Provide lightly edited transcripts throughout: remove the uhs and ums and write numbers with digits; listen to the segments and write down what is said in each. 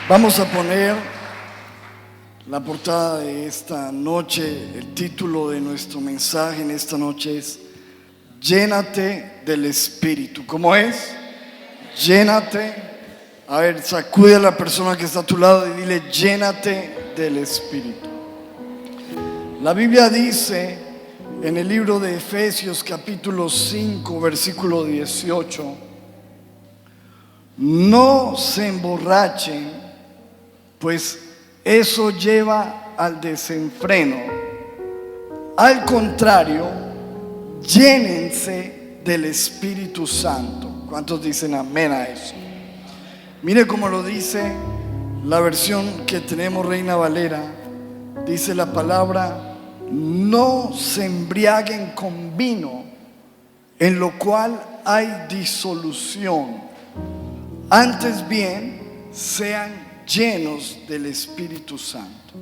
Vamos a poner la portada de esta noche. El título de nuestro mensaje en esta noche es Llénate del Espíritu. ¿Cómo es? Llénate. A ver, sacude a la persona que está a tu lado y dile: llénate del Espíritu. La Biblia dice en el libro de Efesios capítulo 5 versículo 18: no se emborrachen, pues eso lleva al desenfreno. Al contrario, llénense del Espíritu Santo. ¿Cuántos dicen amén a eso? Mire cómo lo dice la versión que tenemos, Reina Valera. Dice la palabra: no se embriaguen con vino, en lo cual hay disolución. Antes bien, sean llenos del Espíritu Santo.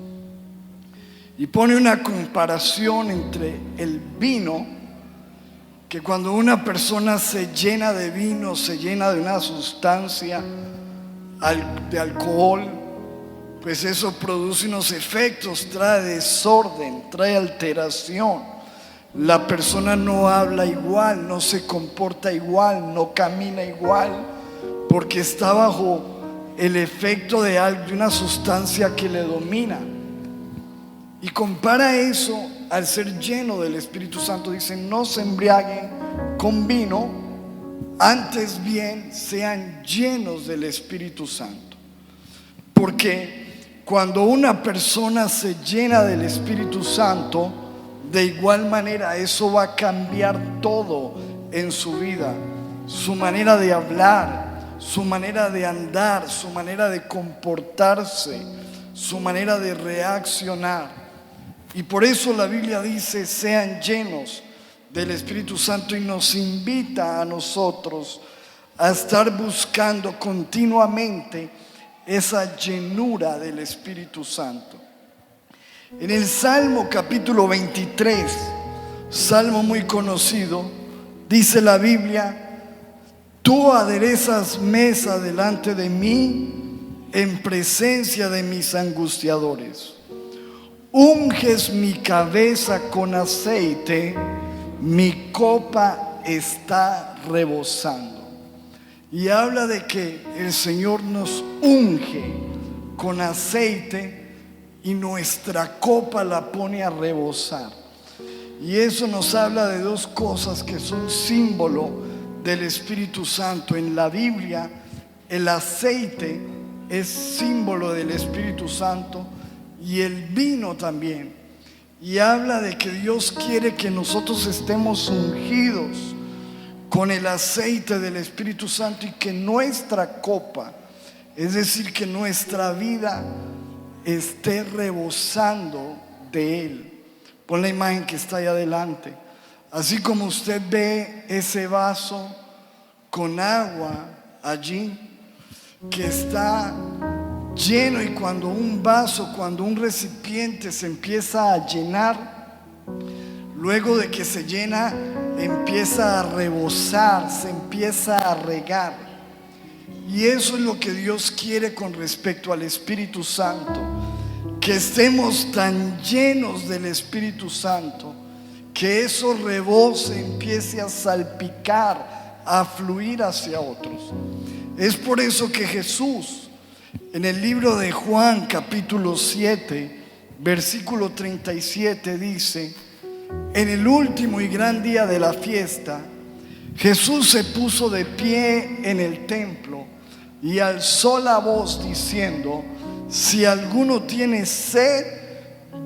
Y pone una comparación entre el vino, que cuando una persona se llena de vino, se llena de una sustancia de alcohol, pues eso produce unos efectos, trae desorden, trae alteración. La persona no habla igual, no se comporta igual, no camina igual, porque está bajo el efecto de una sustancia que le domina. Y compara eso al ser lleno del Espíritu Santo. Dice: no se embriaguen con vino, antes bien sean llenos del Espíritu Santo. Porque cuando una persona se llena del Espíritu Santo, de igual manera eso va a cambiar todo en su vida. Su manera de hablar, su manera de andar, su manera de comportarse, su manera de reaccionar. Y por eso la Biblia dice: sean llenos del Espíritu Santo, y nos invita a nosotros a estar buscando continuamente esa llenura del Espíritu Santo. En el Salmo capítulo 23, salmo muy conocido, dice la Biblia: tú aderezas mesa delante de mí en presencia de mis angustiadores. Unges mi cabeza con aceite, mi copa está rebosando. Y habla de que el Señor nos unge con aceite y nuestra copa la pone a rebosar. Y eso nos habla de dos cosas que son símbolo del Espíritu Santo. En la Biblia, el aceite es símbolo del Espíritu Santo, y el vino también. Y habla de que Dios quiere que nosotros estemos ungidos con el aceite del Espíritu Santo, y que nuestra copa, es decir, que nuestra vida esté rebosando de Él. Pon la imagen que está ahí adelante. Así como usted ve ese vaso con agua allí, que está lleno, y cuando un vaso, cuando un recipiente se empieza a llenar, luego de que se llena, empieza a rebosar, se empieza a regar. Y eso es lo que Dios quiere con respecto al Espíritu Santo, que estemos tan llenos del Espíritu Santo que eso rebose, empiece a salpicar, a fluir hacia otros. Es por eso que Jesús, en el libro de Juan capítulo 7 versículo 37 dice: en el último y gran día de la fiesta, Jesús se puso de pie en el templo y alzó la voz diciendo: si alguno tiene sed,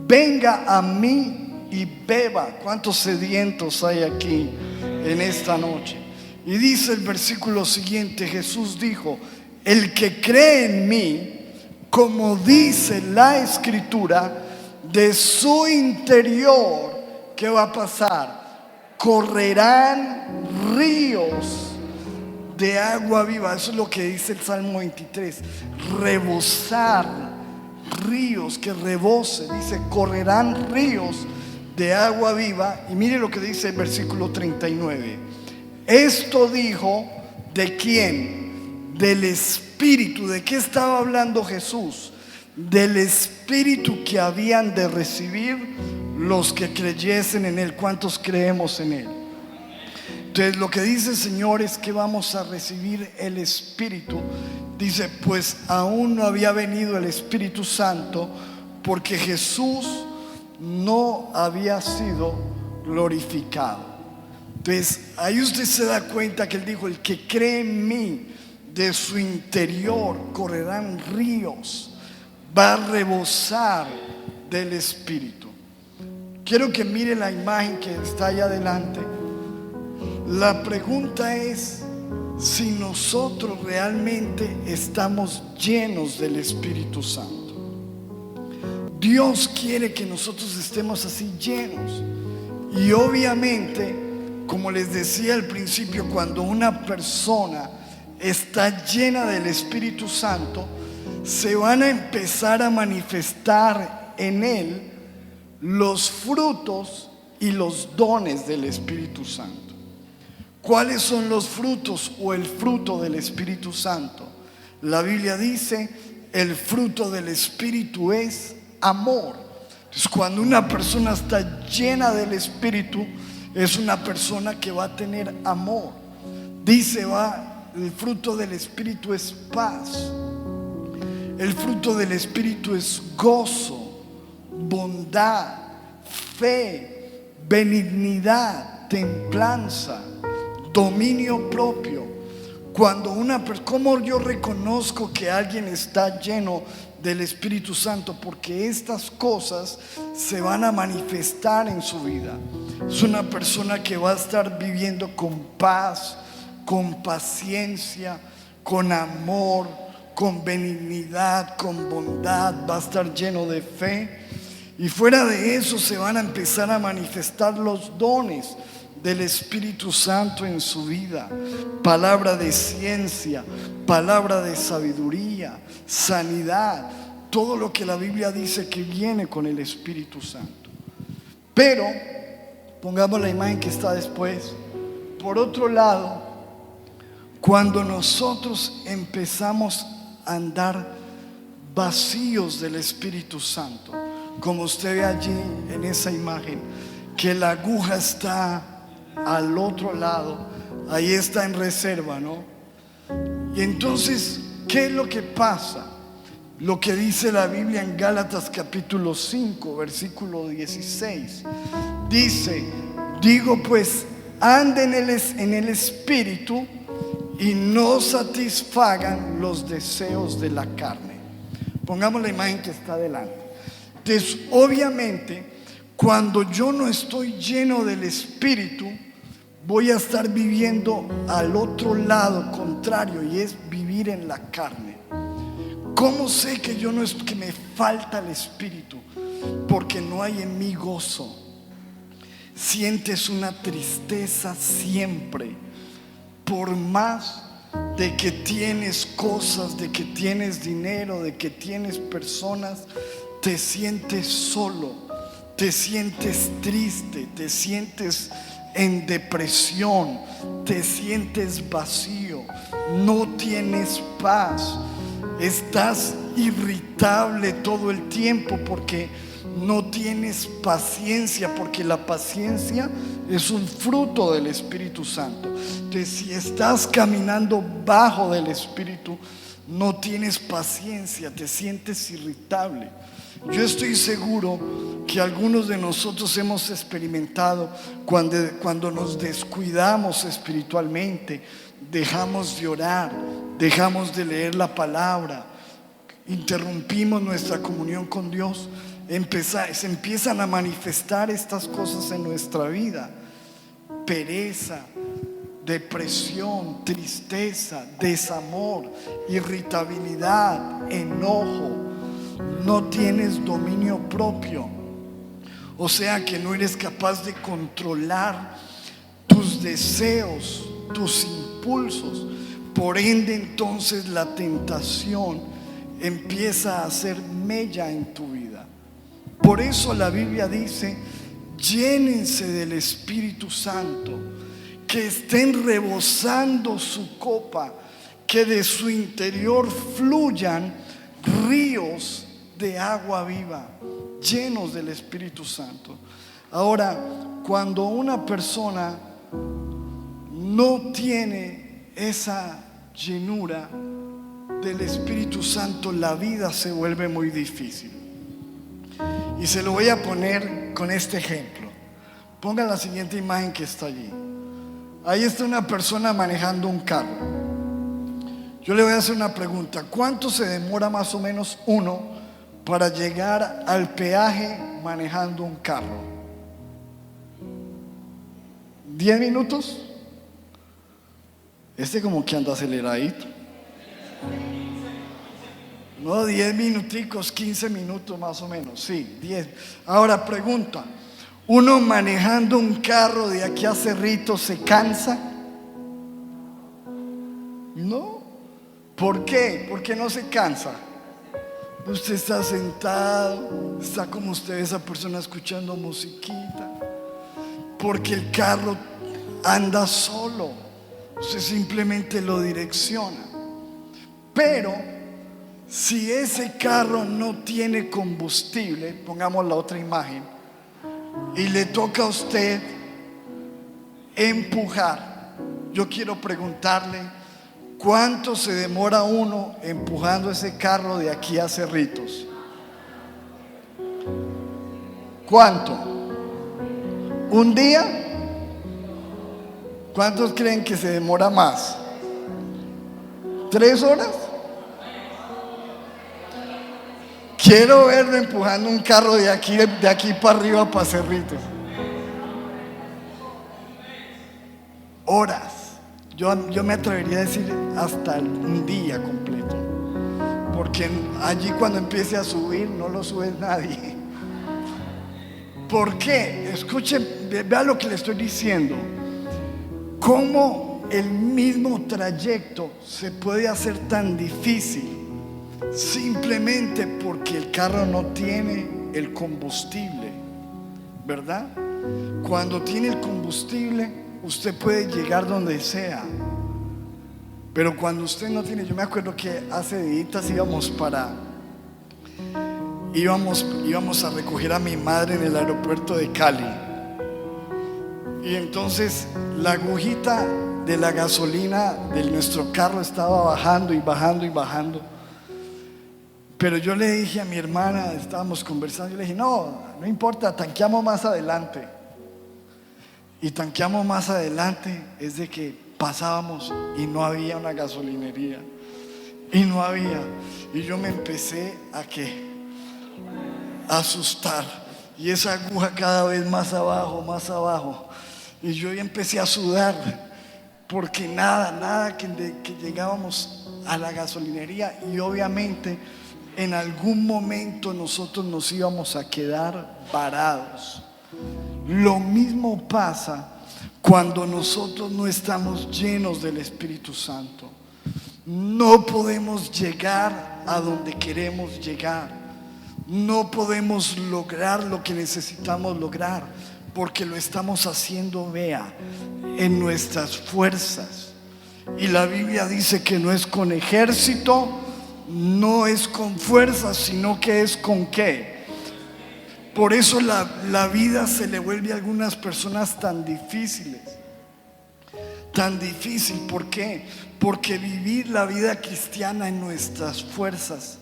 venga a mí y beba. ¿Cuántos sedientos hay aquí en esta noche? Y dice el versículo siguiente: Jesús dijo: el que cree en mí, como dice la Escritura, de su interior, ¿qué va a pasar? Correrán ríos de agua viva. Eso es lo que dice el Salmo 23. Rebosar, ríos, que rebose. Dice: correrán ríos de agua viva. Y mire lo que dice el versículo 39. Esto dijo, ¿de quién? del Espíritu. ¿De qué estaba hablando Jesús? Del Espíritu que habían de recibir los que creyesen en Él. ¿Cuántos creemos en Él? Entonces lo que dice el Señor es que vamos a recibir el Espíritu. Dice, pues aún no había venido el Espíritu Santo, porque Jesús no había sido glorificado. Entonces ahí usted se da cuenta que Él dijo, el que cree en mí, de su interior correrán ríos, va a rebosar del Espíritu. Quiero que mire la imagen que está allá adelante. La pregunta es si nosotros realmente estamos llenos del Espíritu Santo. Dios quiere que nosotros estemos así llenos. Y obviamente, como les decía al principio, cuando una persona está llena del Espíritu Santo, se van a empezar a manifestar en él los frutos y los dones del Espíritu Santo. ¿Cuáles son los frutos o el fruto del Espíritu Santo? La Biblia dice, el fruto del Espíritu es amor. Entonces, cuando una persona está llena del Espíritu, es una persona que va a tener amor. Dice, el fruto del Espíritu es paz. El fruto del Espíritu es gozo, bondad, fe, benignidad, templanza, dominio propio. ¿Cómo yo reconozco que alguien está lleno del Espíritu Santo? Porque estas cosas se van a manifestar en su vida. Es una persona que va a estar viviendo con paz, con paciencia, con amor, con benignidad, con bondad. Va a estar lleno de fe. Y fuera de eso se van a empezar a manifestar los dones del Espíritu Santo en su vida. Palabra de ciencia, palabra de sabiduría, sanidad, todo lo que la Biblia dice que viene con el Espíritu Santo. Pero pongamos la imagen que está después. Por otro lado, cuando nosotros empezamos a andar vacíos del Espíritu Santo, como usted ve allí en esa imagen, que la aguja está al otro lado, ahí está en reserva, ¿no? Y entonces, ¿qué es lo que pasa? Lo que dice la Biblia en Gálatas capítulo 5, versículo 16. Dice, digo pues, anden en el Espíritu y no satisfagan los deseos de la carne. Pongamos la imagen que está adelante. Entonces, obviamente, cuando yo no estoy lleno del Espíritu, voy a estar viviendo al otro lado contrario, y es vivir en la carne. ¿Cómo sé que que me falta el Espíritu? Porque no hay en mí gozo. Sientes una tristeza siempre, por más de que tienes cosas, de que tienes dinero, de que tienes personas, te sientes solo, te sientes triste, te sientes en depresión, te sientes vacío, no tienes paz, estás irritable todo el tiempo porque no tienes paciencia, porque la paciencia es un fruto del Espíritu Santo. Entonces, si estás caminando bajo del Espíritu, no tienes paciencia, te sientes irritable. Yo estoy seguro que algunos de nosotros hemos experimentado cuando nos descuidamos espiritualmente, dejamos de orar, dejamos de leer la palabra, interrumpimos nuestra comunión con Dios, se empiezan a manifestar estas cosas en nuestra vida: pereza, depresión, tristeza, desamor, irritabilidad, enojo. No tienes dominio propio, o sea que no eres capaz de controlar tus deseos, tus impulsos. Por ende, entonces la tentación empieza a hacer mella en tu vida. Por eso la Biblia dice: llénense del Espíritu Santo, que estén rebosando su copa, que de su interior fluyan ríos de agua viva, llenos del Espíritu Santo. Ahora, cuando una persona no tiene esa llenura del Espíritu Santo, la vida se vuelve muy difícil. Y se lo voy a poner con este ejemplo. Pongan la siguiente imagen que está allí. Ahí está una persona manejando un carro. Yo le voy a hacer una pregunta. ¿Cuánto se demora más o menos uno para llegar al peaje manejando un carro? ¿10 minutos? Este como que anda aceleradito. No, 10 minuticos, 15 minutos más o menos. Sí, 10. Ahora pregunta. ¿Uno manejando un carro de aquí a Cerrito se cansa? No. ¿Por qué? ¿Por qué no se cansa? Usted está sentado, está como usted, esa persona escuchando musiquita, porque el carro anda solo, usted simplemente lo direcciona. Pero si ese carro no tiene combustible, pongamos la otra imagen, y le toca a usted empujar, yo quiero preguntarle, ¿cuánto se demora uno empujando ese carro de aquí a Cerritos? ¿Cuánto? ¿Un día? ¿Cuántos creen que se demora más? ¿3 horas? Quiero verlo empujando un carro de aquí para arriba para Cerritos. Horas. Yo me atrevería a decir hasta un día completo, porque allí cuando empiece a subir no lo sube nadie. ¿Por qué? Escuchen, vea lo que le estoy diciendo. Cómo el mismo trayecto se puede hacer tan difícil simplemente porque el carro no tiene el combustible, ¿verdad? Cuando tiene el combustible, usted puede llegar donde sea. Pero cuando usted no tiene, yo me acuerdo que hace días íbamos a recoger a mi madre en el aeropuerto de Cali. Y entonces la agujita de la gasolina de nuestro carro estaba bajando y bajando y bajando. Pero yo le dije a mi hermana, estábamos conversando, yo le dije, no importa, tanqueamos más adelante. Y tanqueamos más adelante, es de que pasábamos y no había una gasolinería. Y no había. Y yo me empecé a asustar. Y esa aguja cada vez más abajo, más abajo. Y yo ya empecé a sudar. Porque nada que llegábamos a la gasolinería. Y obviamente en algún momento nosotros nos íbamos a quedar parados. Lo mismo pasa cuando nosotros no estamos llenos del Espíritu Santo. No podemos llegar a donde queremos llegar. No podemos lograr lo que necesitamos lograr, porque lo estamos haciendo, vea, en nuestras fuerzas. Y la Biblia dice que no es con ejército, no es con fuerzas, sino que es con ¿qué? Por eso la vida se le vuelve a algunas personas tan difíciles. Tan difícil, ¿por qué? Porque vivir la vida cristiana en nuestras fuerzas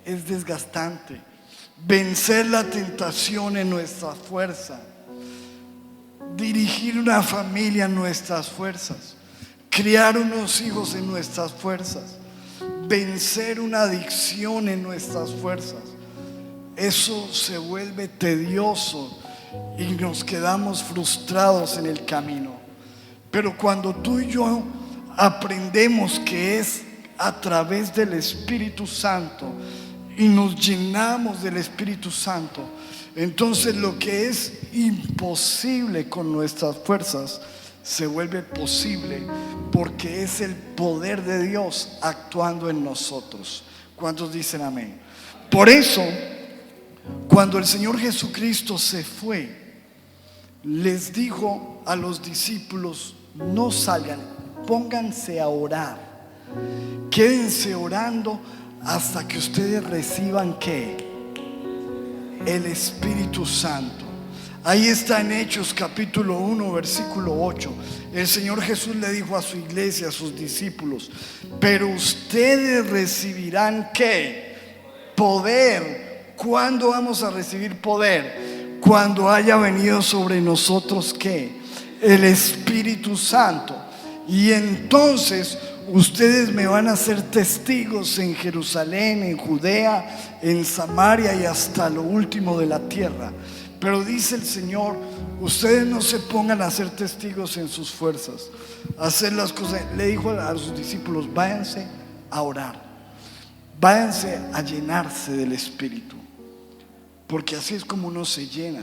es desgastante. Vencer la tentación en nuestra fuerza. Dirigir una familia en nuestras fuerzas. Criar unos hijos en nuestras fuerzas. Vencer una adicción en nuestras fuerzas. Eso se vuelve tedioso y nos quedamos frustrados en el camino. Pero cuando tú y yo aprendemos que es a través del Espíritu Santo y nos llenamos del Espíritu Santo, entonces lo que es imposible con nuestras fuerzas se vuelve posible, porque es el poder de Dios actuando en nosotros. ¿Cuántos dicen amén? Por eso, cuando el Señor Jesucristo se fue, les dijo a los discípulos: no salgan, pónganse a orar, Quédense orando hasta que ustedes reciban ¿qué? El Espíritu Santo. Ahí está en Hechos capítulo 1 versículo 8. El Señor Jesús le dijo a su iglesia, a sus discípulos: pero ustedes recibirán ¿qué? Poder. ¿Cuándo vamos a recibir poder? Cuando haya venido sobre nosotros ¿qué? El Espíritu Santo. Y entonces ustedes me van a ser testigos en Jerusalén, en Judea, en Samaria y hasta lo último de la tierra. Pero dice el Señor: ustedes no se pongan a ser testigos en sus fuerzas, a hacer las cosas. Le dijo a sus discípulos: váyanse a orar, váyanse a llenarse del Espíritu, porque así es como uno se llena,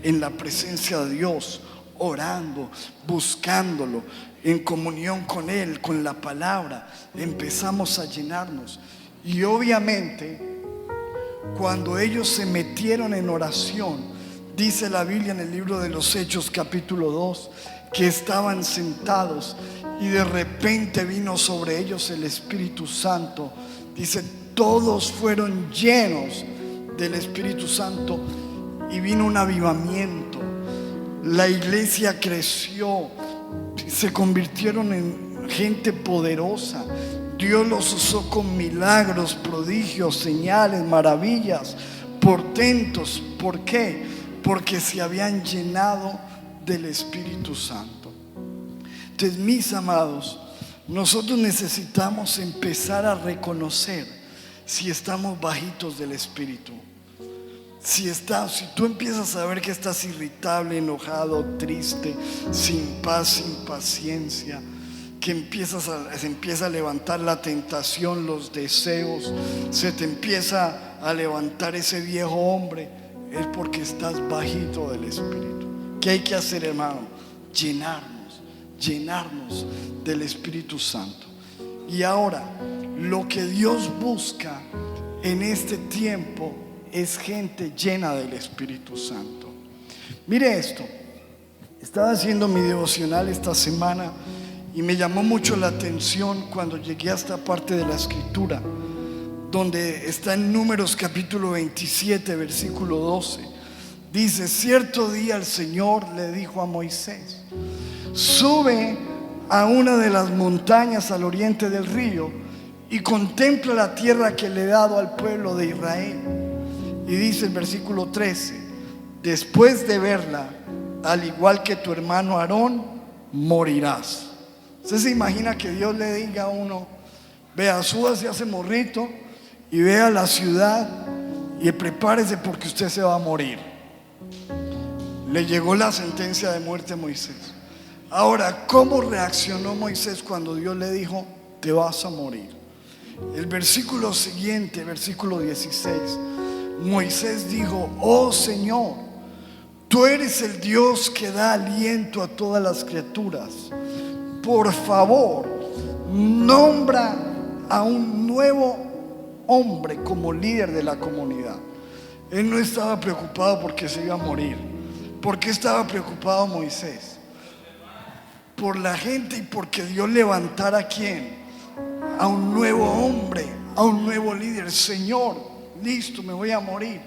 en la presencia de Dios, orando, buscándolo, en comunión con Él, con la palabra. Empezamos a llenarnos. Y obviamente cuando ellos se metieron en oración, dice la Biblia en el libro de los Hechos capítulo 2, que estaban sentados y de repente vino sobre ellos el Espíritu Santo. Dice: todos fueron llenos del Espíritu Santo y vino un avivamiento. La iglesia creció, se convirtieron en gente poderosa. Dios los usó con milagros, prodigios, señales, maravillas, portentos. ¿Por qué? Porque se habían llenado del Espíritu Santo. Entonces, mis amados, nosotros necesitamos empezar a reconocer si estamos bajitos del Espíritu. Si tú empiezas a ver que estás irritable, enojado, triste, sin paz, sin paciencia, que se empieza a levantar la tentación, los deseos, se te empieza a levantar ese viejo hombre, es porque estás bajito del Espíritu. ¿Qué hay que hacer, hermano? Llenarnos del Espíritu Santo. Y ahora, lo que Dios busca en este tiempo es gente llena del Espíritu Santo. Mire esto. Estaba haciendo mi devocional esta semana y me llamó mucho la atención cuando llegué a esta parte de la Escritura, donde está en Números capítulo 27 versículo 12. Dice: cierto día el Señor le dijo a Moisés: sube a una de las montañas al oriente del río y contempla la tierra que le he dado al pueblo de Israel. Y dice el versículo 13: después de verla, al igual que tu hermano Aarón, morirás. Usted se imagina que Dios le diga a uno: vea, súbase a ese morrito y vea la ciudad y prepárese porque usted se va a morir. Le llegó la sentencia de muerte a Moisés. Ahora, ¿cómo reaccionó Moisés cuando Dios le dijo: te vas a morir? El versículo siguiente, versículo 16, Moisés dijo: oh Señor, tú eres el Dios que da aliento a todas las criaturas. Por favor, nombra a un nuevo hombre como líder de la comunidad. Él no estaba preocupado porque se iba a morir. ¿Por qué estaba preocupado Moisés? Por la gente y porque Dios levantara ¿a quién? A un nuevo hombre, a un nuevo líder. Señor, listo, me voy a morir.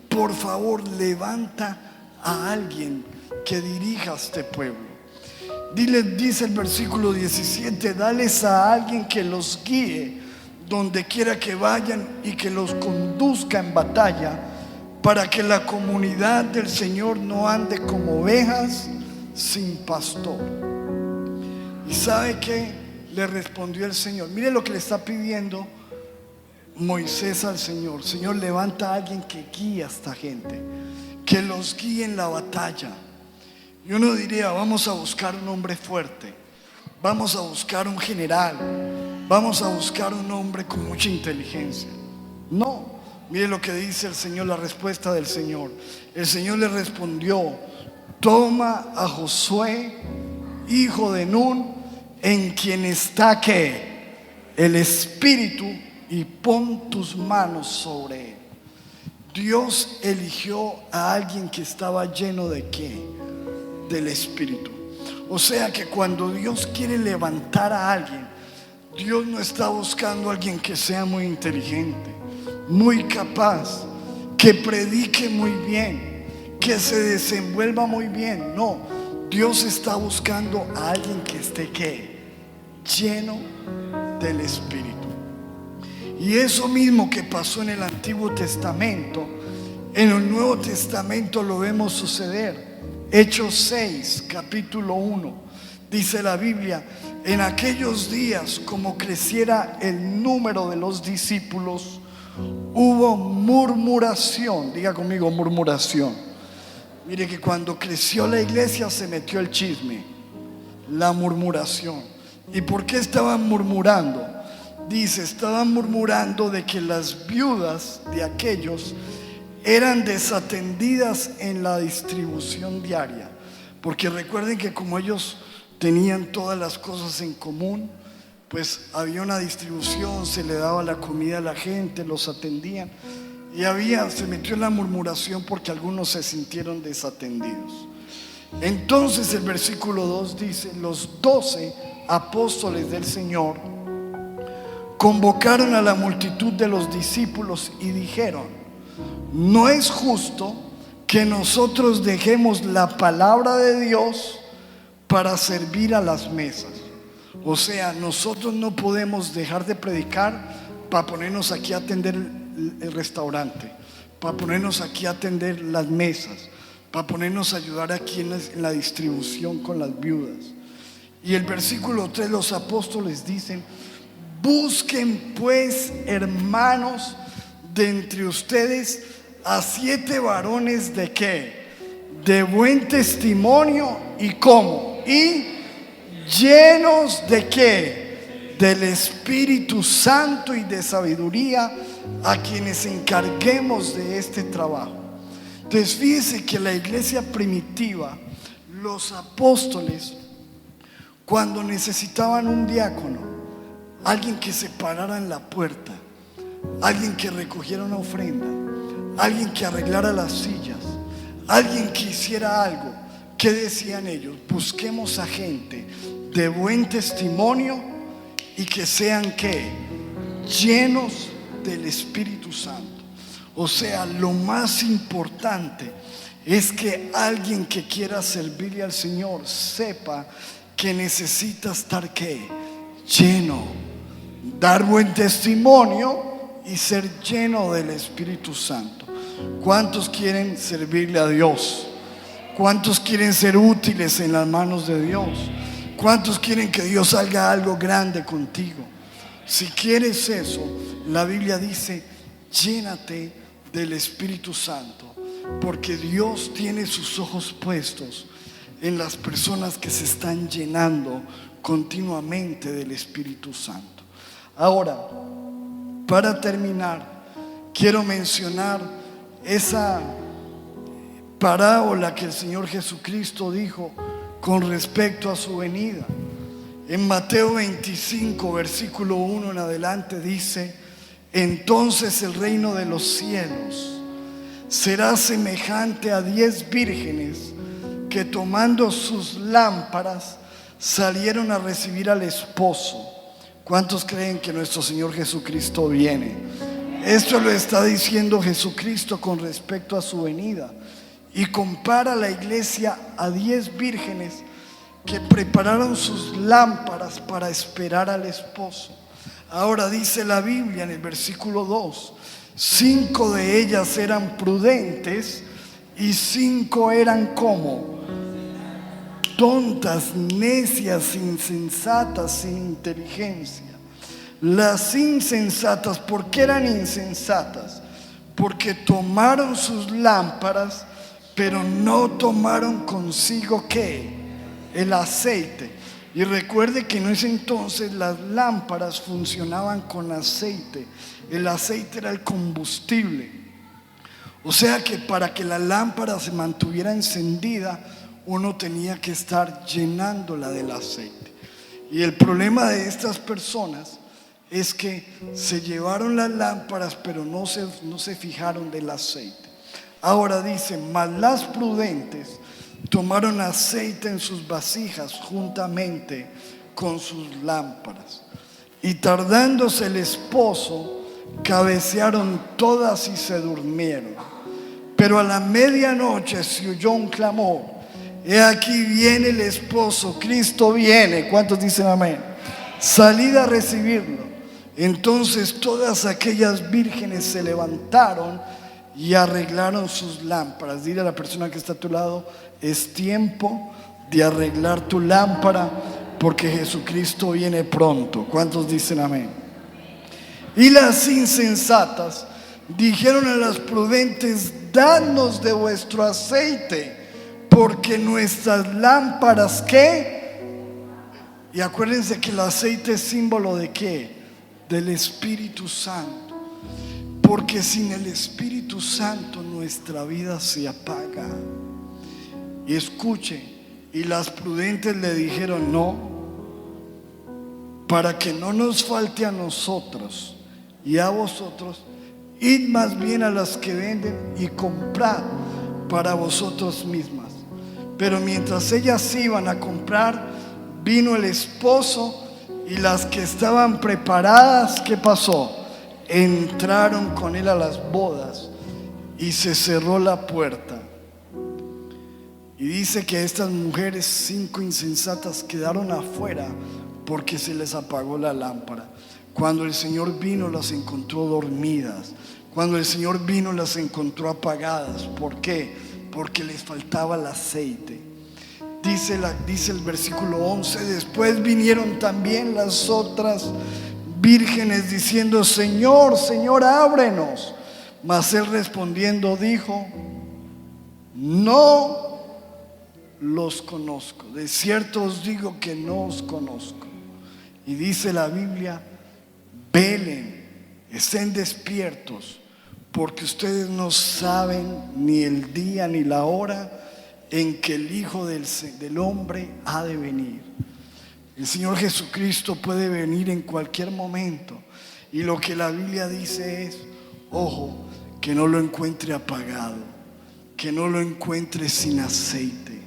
Por favor, levanta a alguien que dirija a este pueblo. Dice el versículo 17: dales a alguien que los guíe donde quiera que vayan y que los conduzca en batalla, para que la comunidad del Señor no ande como ovejas sin pastor. ¿Y sabe qué le respondió el Señor? Mire lo que le está pidiendo Moisés al Señor. Señor, levanta a alguien que guíe a esta gente, que los guíe en la batalla. Y uno diría: vamos a buscar un hombre fuerte, vamos a buscar un general, vamos a buscar un hombre con mucha inteligencia. No, mire lo que dice el Señor, la respuesta del Señor. El Señor le respondió: toma a Josué, hijo de Nun, en quien está ¿qué? El Espíritu, y pon tus manos sobre él. Dios eligió a alguien que estaba lleno de ¿qué? Del Espíritu. O sea que cuando Dios quiere levantar a alguien, Dios no está buscando a alguien que sea muy inteligente, muy capaz, que predique muy bien, que se desenvuelva muy bien. No, Dios está buscando a alguien que esté ¿qué? Lleno del Espíritu. Y eso mismo que pasó en el Antiguo Testamento, en el Nuevo Testamento lo vemos suceder. Hechos 6, capítulo 1, dice la Biblia: en aquellos días, como creciera el número de los discípulos, hubo murmuración. Diga conmigo, murmuración. Mire que cuando creció la iglesia se metió el chisme, la murmuración. ¿Y por qué estaban murmurando? Dice, estaban murmurando de que las viudas de aquellos eran desatendidas en la distribución diaria. Porque recuerden que como ellos tenían todas las cosas en común, pues había una distribución, se le daba la comida a la gente, los atendían. Y se metió en la murmuración porque algunos se sintieron desatendidos. Entonces el versículo 2 dice: los 12 apóstoles del Señor convocaron a la multitud de los discípulos y dijeron: no es justo que nosotros dejemos la palabra de Dios para servir a las mesas. O sea, nosotros no podemos dejar de predicar para ponernos aquí a atender el restaurante, para ponernos aquí a atender las mesas, para ponernos a ayudar aquí en la distribución con las viudas. Y el versículo 3, los apóstoles dicen: busquen pues, hermanos, de entre ustedes a 7 varones de ¿qué? De buen testimonio. ¿Y cómo? Y llenos de ¿qué? Del Espíritu Santo y de sabiduría, a quienes encarguemos de este trabajo. Entonces fíjese que la iglesia primitiva, los apóstoles, cuando necesitaban un diácono, alguien que se parara en la puerta, alguien que recogiera una ofrenda, alguien que arreglara las sillas, alguien que hiciera algo, ¿qué decían ellos? Busquemos a gente de buen testimonio y que sean ¿qué? Llenos del Espíritu Santo. O sea, lo más importante es que alguien que quiera servirle al Señor sepa que necesita estar ¿qué? Lleno, dar buen testimonio y ser lleno del Espíritu Santo. ¿Cuántos quieren servirle a Dios? ¿Cuántos quieren ser útiles en las manos de Dios? ¿Cuántos quieren que Dios haga algo grande contigo? Si quieres eso, la Biblia dice: llénate del Espíritu Santo, porque Dios tiene sus ojos puestos en las personas que se están llenando continuamente del Espíritu Santo. Ahora, para terminar, quiero mencionar esa parábola que el Señor Jesucristo dijo con respecto a su venida. En Mateo 25, versículo 1 en adelante dice: entonces el reino de los cielos será semejante a 10 vírgenes que, tomando sus lámparas, salieron a recibir al esposo. ¿Cuántos creen que nuestro Señor Jesucristo viene? Esto lo está diciendo Jesucristo con respecto a su venida, y compara a la iglesia a 10 vírgenes que prepararon sus lámparas para esperar al esposo. Ahora dice la Biblia en el versículo 2: 5 de ellas eran prudentes y 5 eran como tontas, necias, insensatas, sin inteligencia. Las insensatas, ¿por qué eran insensatas? Porque tomaron sus lámparas, pero no tomaron consigo ¿qué? El aceite. Y recuerde que en ese entonces las lámparas funcionaban con aceite. El aceite era el combustible. O sea que para que la lámpara se mantuviera encendida, uno tenía que estar llenándola del aceite. Y el problema de estas personas es que se llevaron las lámparas, pero no se fijaron del aceite. Ahora dice: mas las prudentes tomaron aceite en sus vasijas juntamente con sus lámparas. Y tardándose el esposo, cabecearon todas y se durmieron. Pero a la medianoche se oyó un clamor: he aquí viene el esposo, Cristo viene. ¿Cuántos dicen amén? Salid a recibirlo. Entonces todas aquellas vírgenes se levantaron y arreglaron sus lámparas. Dile a la persona que está a tu lado: es tiempo de arreglar tu lámpara, porque Jesucristo viene pronto. ¿Cuántos dicen amén? Y las insensatas dijeron a las prudentes: dadnos de vuestro aceite, porque nuestras lámparas, ¿qué? Y acuérdense que el aceite es símbolo ¿de qué? Del Espíritu Santo. Porque sin el Espíritu Santo nuestra vida se apaga. Y escuche, y las prudentes le dijeron: no, para que no nos falte a nosotros y a vosotros, id más bien a las que venden y comprad para vosotros mismas. Pero mientras ellas iban a comprar, vino el esposo, y las que estaban preparadas, ¿qué pasó? Entraron con él a las bodas y se cerró la puerta. Y dice que estas mujeres, 5 insensatas, quedaron afuera porque se les apagó la lámpara. Cuando el Señor vino, las encontró dormidas. Cuando el Señor vino, las encontró apagadas. ¿Por qué? Porque les faltaba el aceite. Dice el versículo 11: después vinieron también las otras vírgenes diciendo: Señor, Señor, ábrenos. Mas él respondiendo dijo: no los conozco. De cierto os digo que no os conozco. Y dice la Biblia: velen, estén despiertos, porque ustedes no saben ni el día ni la hora en que el Hijo del Hombre ha de venir. El Señor Jesucristo puede venir en cualquier momento. Y lo que la Biblia dice es: ojo, que no lo encuentre apagado, que no lo encuentre sin aceite,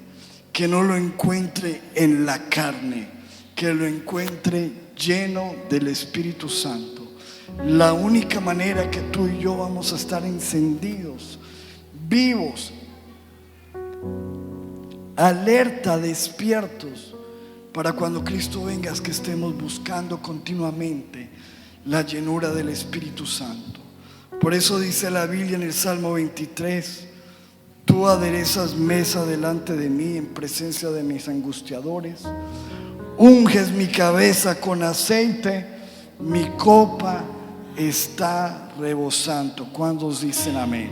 que no lo encuentre en la carne, que lo encuentre lleno del Espíritu Santo. La única manera que tú y yo vamos a estar encendidos, vivos, alerta, despiertos, para cuando Cristo venga, es que estemos buscando continuamente la llenura del Espíritu Santo. Por eso dice la Biblia en el Salmo 23: tú aderezas mesa delante de mí en presencia de mis angustiadores, unges mi cabeza con aceite, mi copa está rebosando. ¿Cuántos dicen amén?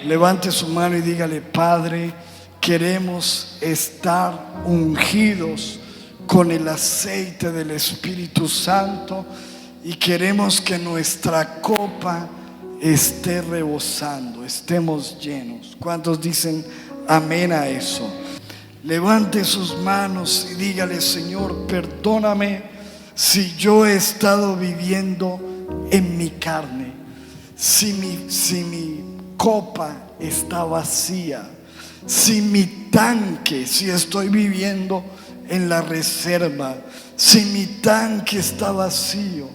Levante su mano y dígale: Padre, queremos estar ungidos con el aceite del Espíritu Santo, y queremos que nuestra copa esté rebosando, estemos llenos. ¿Cuántos dicen amén a eso? Levante sus manos y dígale: Señor, perdóname si yo he estado viviendo en mi carne, si mi copa está vacía, si mi tanque, si estoy viviendo en la reserva, si mi tanque está vacío,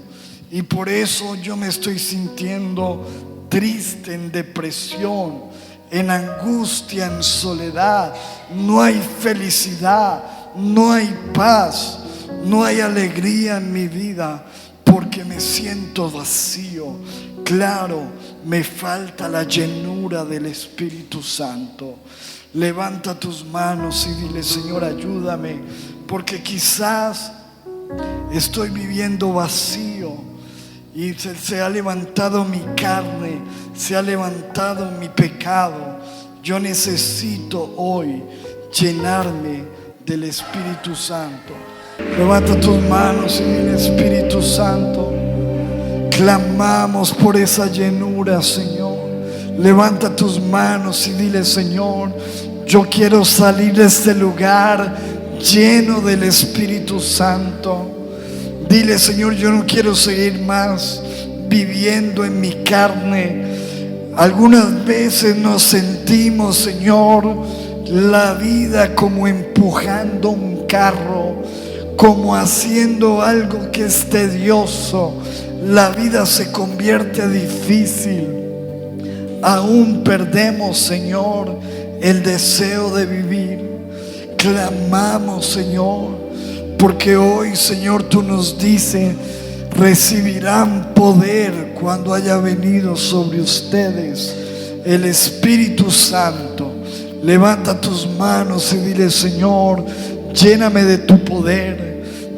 y por eso yo me estoy sintiendo triste, en depresión, en angustia, en soledad. No hay felicidad, no hay paz, no hay alegría en mi vida, porque me siento vacío. Claro, me falta la llenura del Espíritu Santo. Levanta tus manos y dile: Señor, ayúdame, porque quizás estoy viviendo vacío y se ha levantado mi carne, se ha levantado mi pecado. Yo necesito hoy llenarme del Espíritu Santo. Levanta tus manos y dile: Espíritu Santo, clamamos por esa llenura, Señor. Levanta tus manos y dile: Señor, yo quiero salir de este lugar lleno del Espíritu Santo. Dile: Señor, yo no quiero seguir más viviendo en mi carne. Algunas veces nos sentimos, Señor, la vida como empujando un carro, como haciendo algo que es tedioso, la vida se convierte difícil. Aún perdemos, Señor, el deseo de vivir. Clamamos, Señor, porque hoy, Señor, tú nos dices: recibirán poder cuando haya venido sobre ustedes el Espíritu Santo. Levanta tus manos y dile: Señor, lléname de tu poder.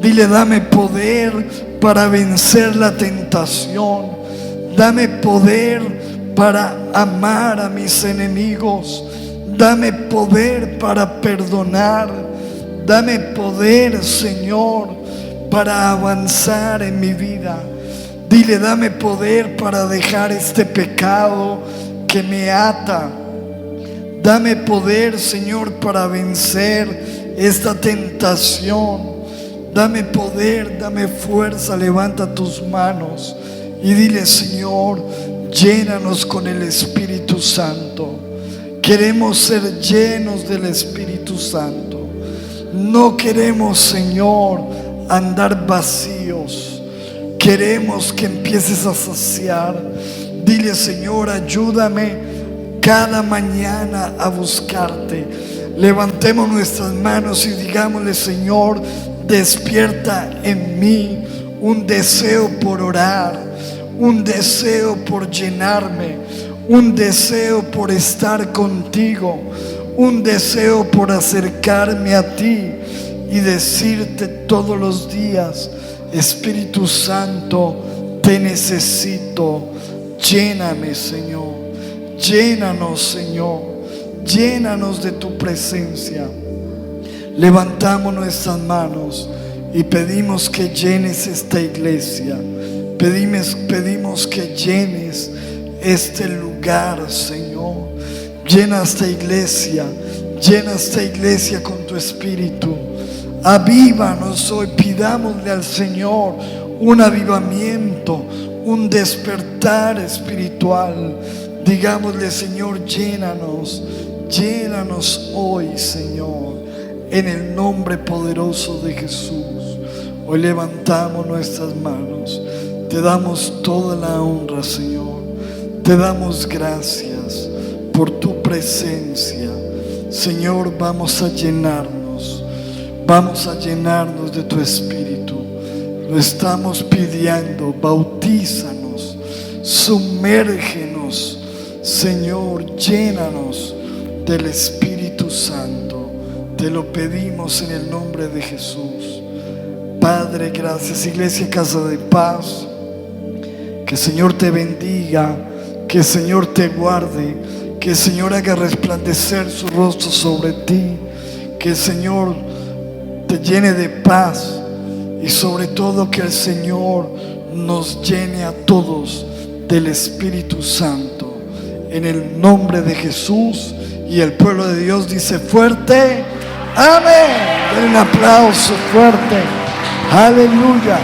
Dile: dame poder para vencer la tentación. Dame poder para amar a mis enemigos. Dame poder para perdonar. Dame poder, Señor, para avanzar en mi vida. Dile: dame poder para dejar este pecado que me ata. Dame poder, Señor, para vencer esta tentación. Dame poder, dame fuerza. Levanta tus manos y dile: Señor, llénanos con el Espíritu Santo. Queremos ser llenos del Espíritu Santo. No queremos, Señor, andar vacíos. Queremos que empieces a saciar. Dile: Señor, ayúdame cada mañana a buscarte. Levantemos nuestras manos y digámosle: Señor, despierta en mí un deseo por orar, un deseo por llenarme, un deseo por estar contigo, un deseo por acercarme a ti y decirte todos los días: Espíritu Santo, te necesito. Lléname, Señor. Llénanos, Señor. Llénanos de tu presencia. Levantamos nuestras manos y pedimos que llenes esta iglesia. Pedimos que llenes este lugar, Señor. Llena esta iglesia. Llena esta iglesia con tu Espíritu. Avívanos hoy. Pidámosle al Señor un avivamiento, un despertar espiritual. Digámosle: Señor, llénanos. Llénanos hoy, Señor, en el nombre poderoso de Jesús. Hoy levantamos nuestras manos. Te damos toda la honra, Señor. Te damos gracias por tu presencia. Señor, vamos a llenarnos. Vamos a llenarnos de tu Espíritu. Lo estamos pidiendo. Bautízanos. Sumérgenos. Señor, llénanos del Espíritu Santo. Te lo pedimos en el nombre de Jesús. Padre, gracias. Iglesia Casa de Paz, que el Señor te bendiga, que el Señor te guarde, que el Señor haga resplandecer su rostro sobre ti, que el Señor te llene de paz y sobre todo que el Señor nos llene a todos del Espíritu Santo. En el nombre de Jesús. Y el pueblo de Dios dice fuerte: amén. Den un aplauso fuerte. Aleluya.